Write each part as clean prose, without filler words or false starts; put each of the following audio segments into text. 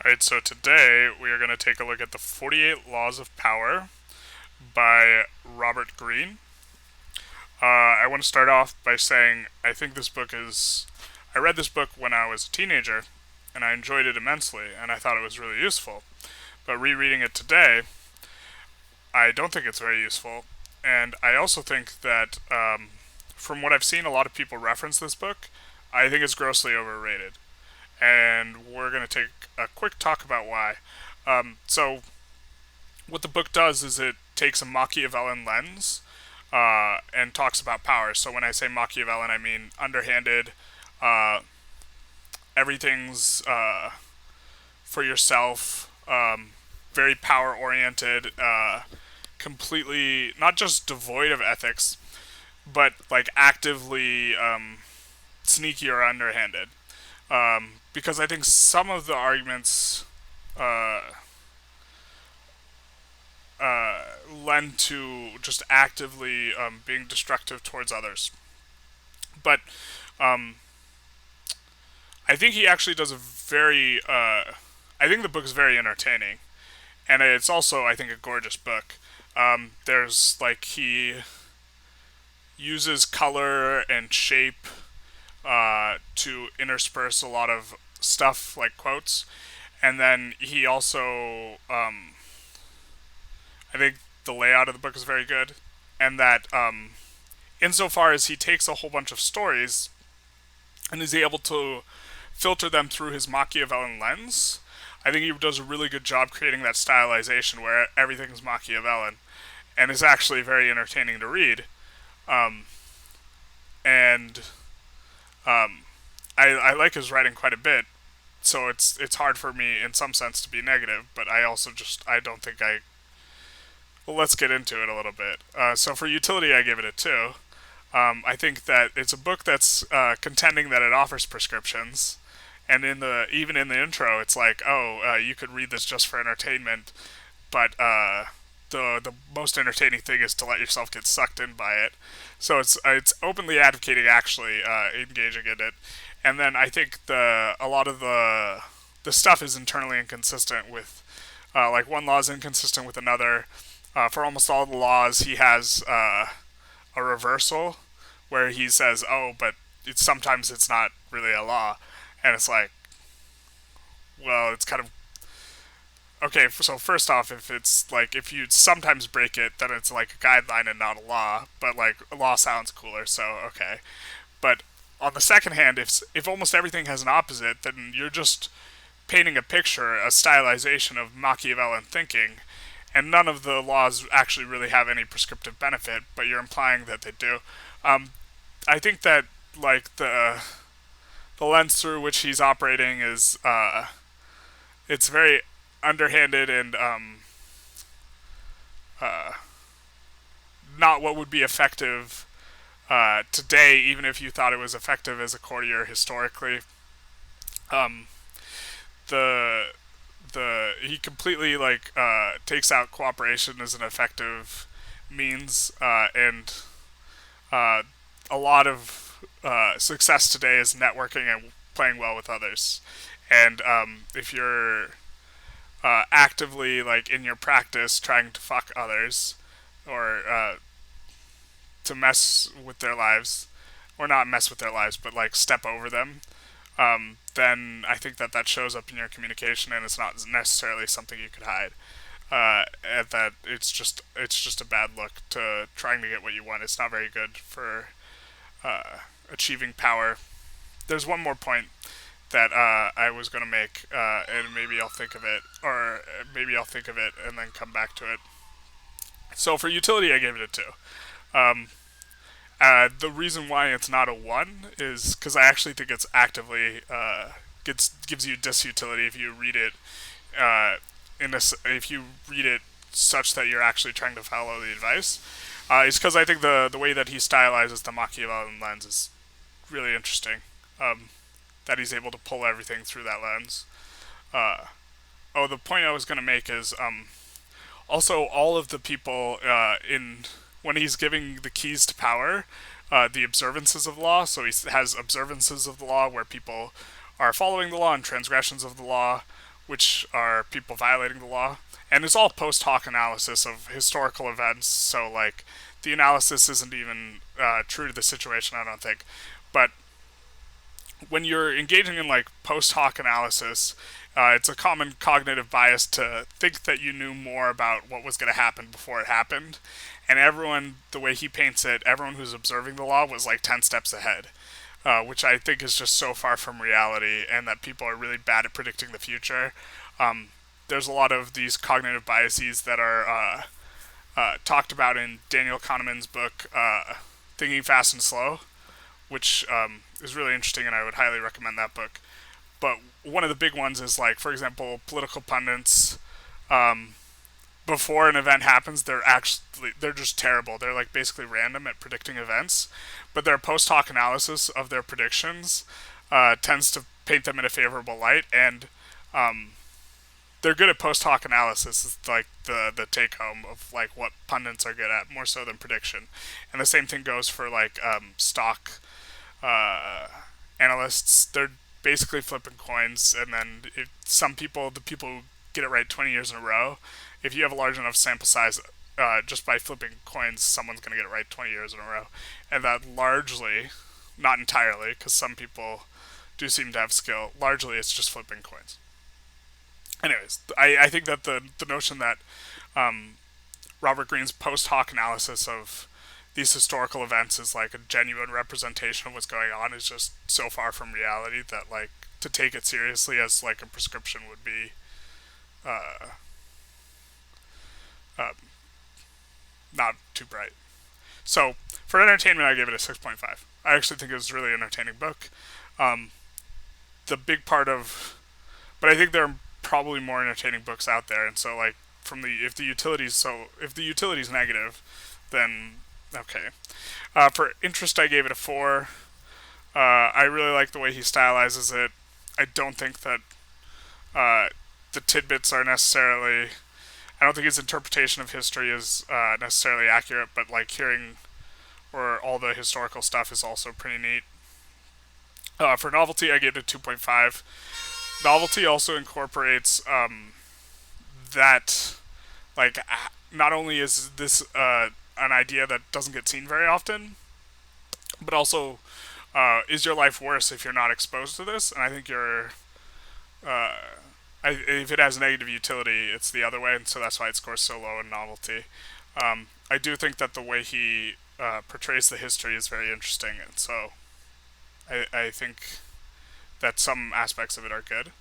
Alright, so today we are going to take a look at the 48 Laws of Power by Robert Greene. I want to start off by saying I think this book is. I read this book when I was a teenager, and I enjoyed it immensely, and I thought it was really useful. But rereading it today, I don't think it's very useful, and I also think that from what I've seen, a lot of people reference this book. I think it's grossly overrated, and we're going to take a quick talk about why. So, what the book does is it takes a Machiavellian lens and talks about power. So, when I say Machiavellian, I mean underhanded, uh, everything's for yourself, very power oriented, completely not just devoid of ethics, but like actively sneaky or underhanded. Because I think some of the arguments uh, lend to just actively being destructive towards others. But um, I think he actually does a very. I think the book is very entertaining, and it's also I think a gorgeous book. There's like he uses color and shape to intersperse a lot of stuff like quotes, and then he also I think the layout of the book is very good, and that insofar as he takes a whole bunch of stories and is able to filter them through his Machiavellian lens, I think he does a really good job creating that stylization where everything's Machiavellian and is actually very entertaining to read. Um, and I like his writing quite a bit, so it's hard for me in some sense to be negative, but I also just I don't think I. Well, let's get into it a little bit. So for utility, I give it a two. I think that it's a book that's contending that it offers prescriptions, and in the even in the intro, it's like, oh, you could read this just for entertainment, but the most entertaining thing is to let yourself get sucked in by it. So it's openly advocating actually engaging in it, and then I think the a lot of the stuff is internally inconsistent with like one law is inconsistent with another. For almost all the laws, he has a reversal where he says, "Oh, but sometimes it's not really a law," and it's like, well, it's kind of okay. So first off, if it's like if you sometimes break it, then it's like a guideline and not a law. But like a law sounds cooler, so okay. But on the second hand, if almost everything has an opposite, then you're just painting a picture, a stylization of Machiavellian thinking, and none of the laws actually really have any prescriptive benefit, but you're implying that they do. Um, I think that like the lens through which he's operating is it's very underhanded and not what would be effective today, even if you thought it was effective as a courtier historically. Um, the he completely like takes out cooperation as an effective means, and uh, a lot of success today is networking and playing well with others. And if you're actively like in your practice trying to fuck others or to mess with their lives, or not mess with their lives, but like step over them, then I think that that shows up in your communication, and it's not necessarily something you could hide. And that it's just a bad look to trying to get what you want. It's not very good for achieving power. There's one more point that I was going to make, and maybe I'll think of it, or maybe I'll think of it and then come back to it. So for utility, I gave it a two. Um, the reason why it's not a one is because I actually think it's actively gives you disutility if you read it if you read it such that you're actually trying to follow the advice. It's because I think the way that he stylizes the Machiavellian lens is really interesting. Um, that he's able to pull everything through that lens. Uh, oh, the point I was going to make is also all of the people in when he's giving the keys to power, the observances of the law. So he has observances of the law where people are following the law and transgressions of the law which are people violating the law, and it's all post hoc analysis of historical events. So like the analysis isn't even true to the situation, I don't think. But when you're engaging in like post hoc analysis, it's a common cognitive bias to think that you knew more about what was going to happen before it happened. And everyone, the way he paints it, everyone who's observing the law was like 10 steps ahead, which I think is just so far from reality, and that people are really bad at predicting the future. Um, there's a lot of these cognitive biases that are talked about in Daniel Kahneman's book, Thinking Fast and Slow, which is really interesting, and I would highly recommend that book. But one of the big ones is like, for example, political pundits. Before an event happens, they're just terrible. They're like basically random at predicting events, but their post hoc analysis of their predictions tends to paint them in a favorable light, and um, they're good at post hoc analysis. Is like the take home of like what pundits are good at more so than prediction, and the same thing goes for like stock uh, analysts. They're basically flipping coins, and then the people who get it right 20 years in a row, if you have a large enough sample size, just by flipping coins, someone's going to get it right 20 years in a row. And that largely, not entirely, because some people do seem to have skill, largely it's just flipping coins. Anyways, I think that the notion that um, Robert Greene's post hoc analysis of these historical events is like a genuine representation of what's going on is just so far from reality that like to take it seriously as like a prescription would be uh, uh, not too bright. So for entertainment, I gave it a 6.5. I actually think it was a really entertaining book. Um, the big part of, but I think there are probably more entertaining books out there, and so like from the if the utility's negative, then okay. For interest, I gave it a 4. I really like the way he stylizes it. I don't think that uh, the tidbits are necessarily. I don't think his interpretation of history is necessarily accurate, but like hearing or all the historical stuff is also pretty neat. For novelty, I gave it a 2.5. Novelty also incorporates that, like, not only is this an idea that doesn't get seen very often, but also is your life worse if you're not exposed to this? And I think uh, if it has negative utility, it's the other way, and so that's why it scores so low in novelty. I do think that the way he portrays the history is very interesting, and so I think that some aspects of it are good.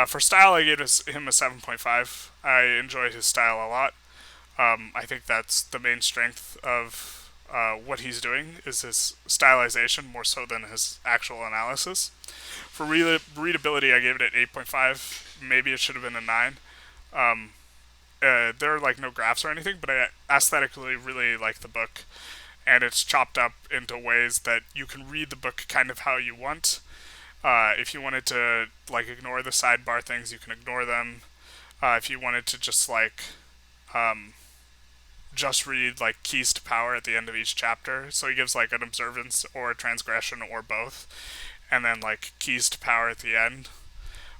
For style, I gave him a 7.5. I enjoy his style a lot. I think that's the main strength of what he's doing is his stylization more so than his actual analysis. For readability, I gave it an 8.5. Maybe it should have been a 9. Um, there are like no graphs or anything, but I aesthetically really like the book, and it's chopped up into ways that you can read the book kind of how you want. If you wanted to like ignore the sidebar things, you can ignore them. If you wanted to um, just read like keys to power at the end of each chapter, so he gives like an observance or a transgression or both, and then like keys to power at the end,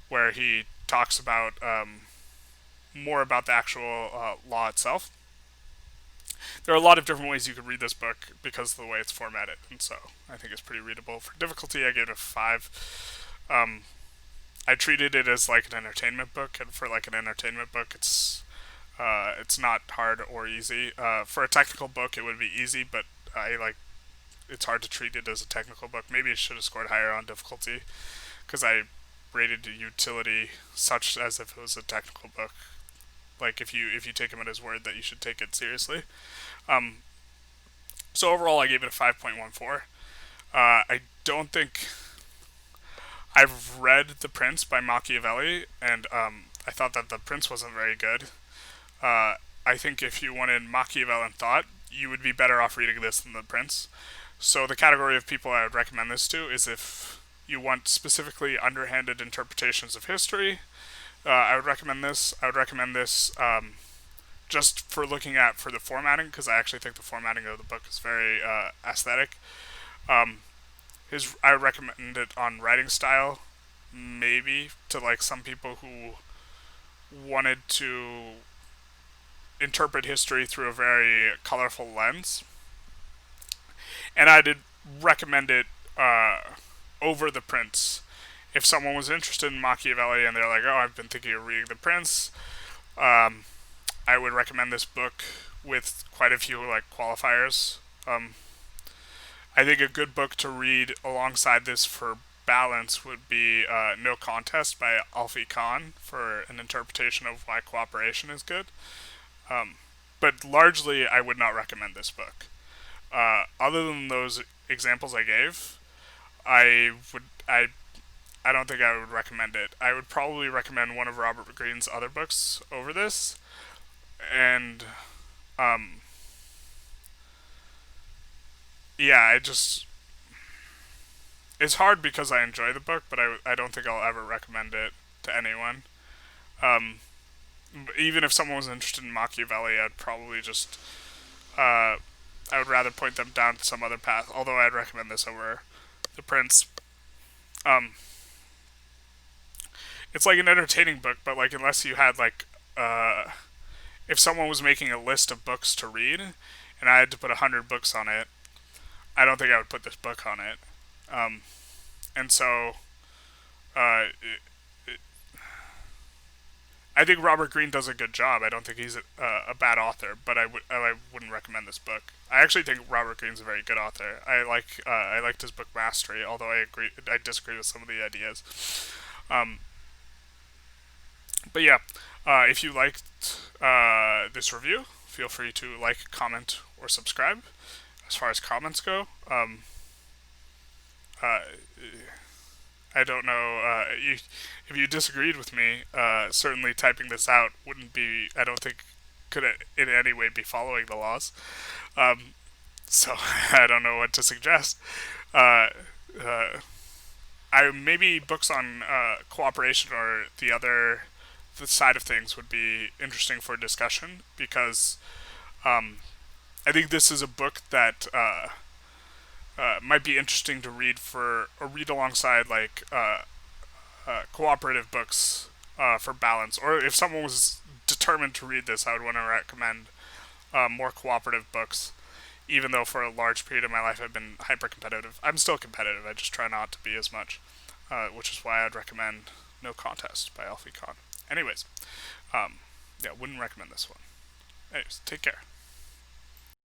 where he talks about more about the actual law itself. There are a lot of different ways you could read this book because of the way it's formatted, and so I think it's pretty readable. For difficulty, I gave it a 5. Um, I treated it as like an entertainment book, and for like an entertainment book, it's not hard or easy. For a technical book, it would be easy, but I like it's hard to treat it as a technical book. Maybe it should have scored higher on difficulty because I rated the utility such as if it was a technical book. Like if you take him at his word that you should take it seriously. Um, so overall, I gave it a 5.14. I don't think I've read The Prince by Machiavelli, and I thought that The Prince wasn't very good. I think if you wanted Machiavellian thought, you would be better off reading this than The Prince. So the category of people I would recommend this to is if you want specifically underhanded interpretations of history. I would recommend this. I would recommend this just for looking at for the formatting because I actually think the formatting of the book is very aesthetic. I would recommend it on writing style. maybe to like some people who wanted to interpret history through a very colorful lens, and I did recommend it over The Prince. If someone was interested in Machiavelli and they're like, "Oh, I've been thinking of reading The Prince," um, I would recommend this book with quite a few like qualifiers. Um, I think a good book to read alongside this for balance would be No Contest by Alfie Kahn for an interpretation of why cooperation is good. Um, but largely, I would not recommend this book. Other than those examples I gave, I would I don't think I would recommend it. I would probably recommend one of Robert Greene's other books over this, and um, yeah, it's hard because I enjoy the book, but I don't think I'll ever recommend it to anyone. Um, Even if someone was interested in Machiavelli, I'd probably just I would rather point them down to some other path. Although I'd recommend this over The Prince. Um, it's like an entertaining book, but like unless you had like if someone was making a list of books to read, and I had to put 100 books on it, I don't think I would put this book on it. Um, and so uh, I think Robert Greene does a good job. I don't think he's a bad author, but I wouldn't recommend this book. I actually think Robert Greene's a very good author. I liked his book Mastery, although I disagree with some of the ideas. Um, but yeah, if you liked this review, feel free to like, comment, or subscribe. As far as comments go, uh, I don't know. If you disagreed with me, certainly typing this out wouldn't be. I don't think could it in any way be following the laws. Um, so I don't know what to suggest. Uh, uh, I maybe books on cooperation or the side of things would be interesting for discussion because um, I think this is a book that might be interesting to read for or read alongside like cooperative books for balance. Or if someone was determined to read this, I would want to recommend more cooperative books. Even though for a large period of my life I've been hyper competitive, I'm still competitive. I just try not to be as much, which is why I'd recommend No Contest by Alfie Kahn. Anyways, um, yeah, wouldn't recommend this one. Anyways, take care.